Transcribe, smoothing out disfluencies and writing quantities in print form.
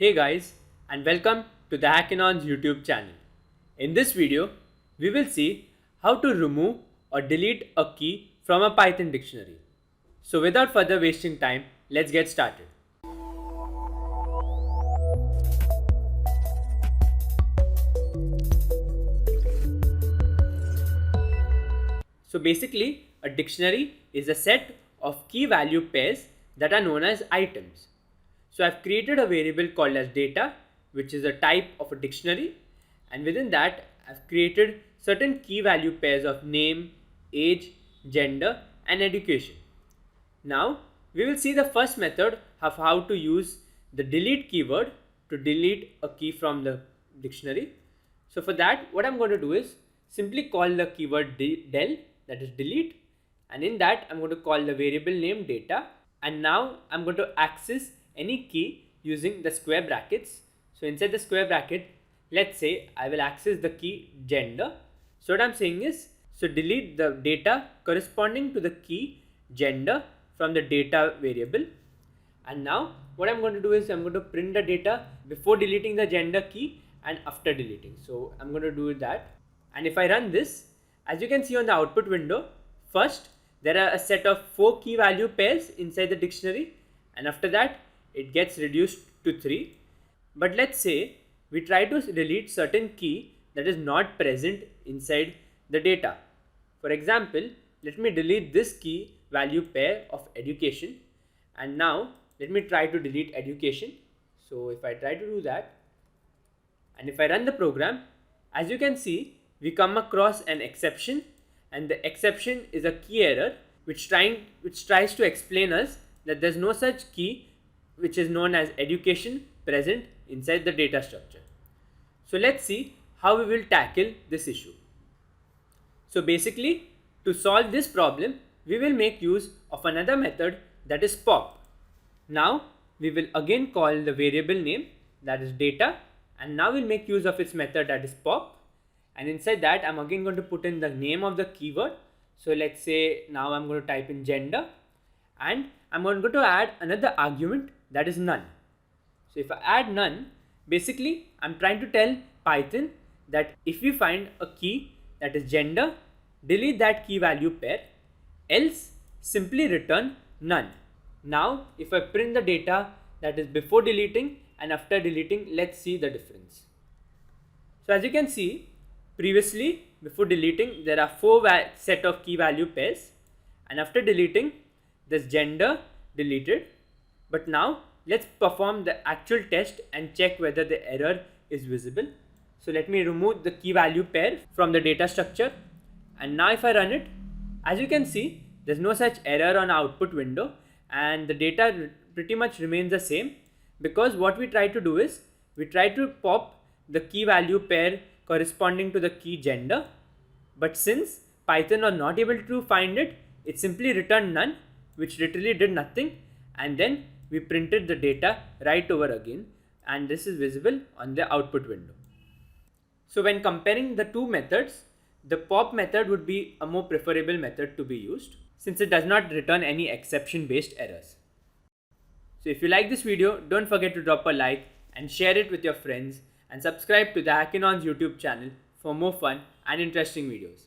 Hey guys, and welcome to the Hackinon's YouTube channel. In this video, we will see how to remove or delete a key from a Python dictionary. So without further wasting time, let's get started. So basically, a dictionary is a set of key value pairs that are known as items. So I've created a variable called as data, which is a type of a dictionary, and within that I've created certain key value pairs of name, age, gender, and education. Now we will see the first method of how to use the delete keyword to delete a key from the dictionary. So for that, what I'm going to do is simply call the keyword del, that is delete, and in that I'm going to call the variable name data, and now I'm going to access any key using the square brackets. So inside the square bracket, let's say I will access the key gender. So what I'm saying is, so delete the data corresponding to the key gender from the data variable. And now what I'm going to do is I'm going to print the data before deleting the gender key and after deleting. So I'm going to do that. And if I run this, as you can see on the output window, first there are a set of 4 key value pairs inside the dictionary, and after that it gets reduced to 3. But let's say we try to delete certain key that is not present inside the data. For example, let me delete this key value pair of education, and now let me try to delete education. So if I try to do that, and if I run the program, as you can see, we come across an exception, and the exception is a key error which tries to explain us that there's no such key which is known as education present inside the data structure. So let's see how we will tackle this issue. So basically, to solve this problem, we will make use of another method, that is pop. Now we will again call the variable name, that is data, and now we'll make use of its method, that is pop, and inside that I'm again going to put in the name of the keyword. So let's say now I'm going to type in gender, and I'm going to add another argument, that is none. So if I add none, basically I'm trying to tell Python that if we find a key that is gender, delete that key value pair, else simply return none. Now if I print the data, that is before deleting and after deleting, let's see the difference. So as you can see, previously before deleting there are 4 set of key value pairs, and after deleting this gender deleted. But now let's perform the actual test and check whether the error is visible. So let me remove the key value pair from the data structure, and now if I run it, as you can see, there's no such error on output window, and the data pretty much remains the same, because what we try to do is we try to pop the key value pair corresponding to the key gender, but since Python was not able to find it, it simply returned none, which literally did nothing, and then we printed the data right over again, and this is visible on the output window. So when comparing the two methods, the pop method would be a more preferable method to be used, since it does not return any exception based errors. So if you like this video, don't forget to drop a like and share it with your friends, and subscribe to the Hackinon's YouTube channel for more fun and interesting videos.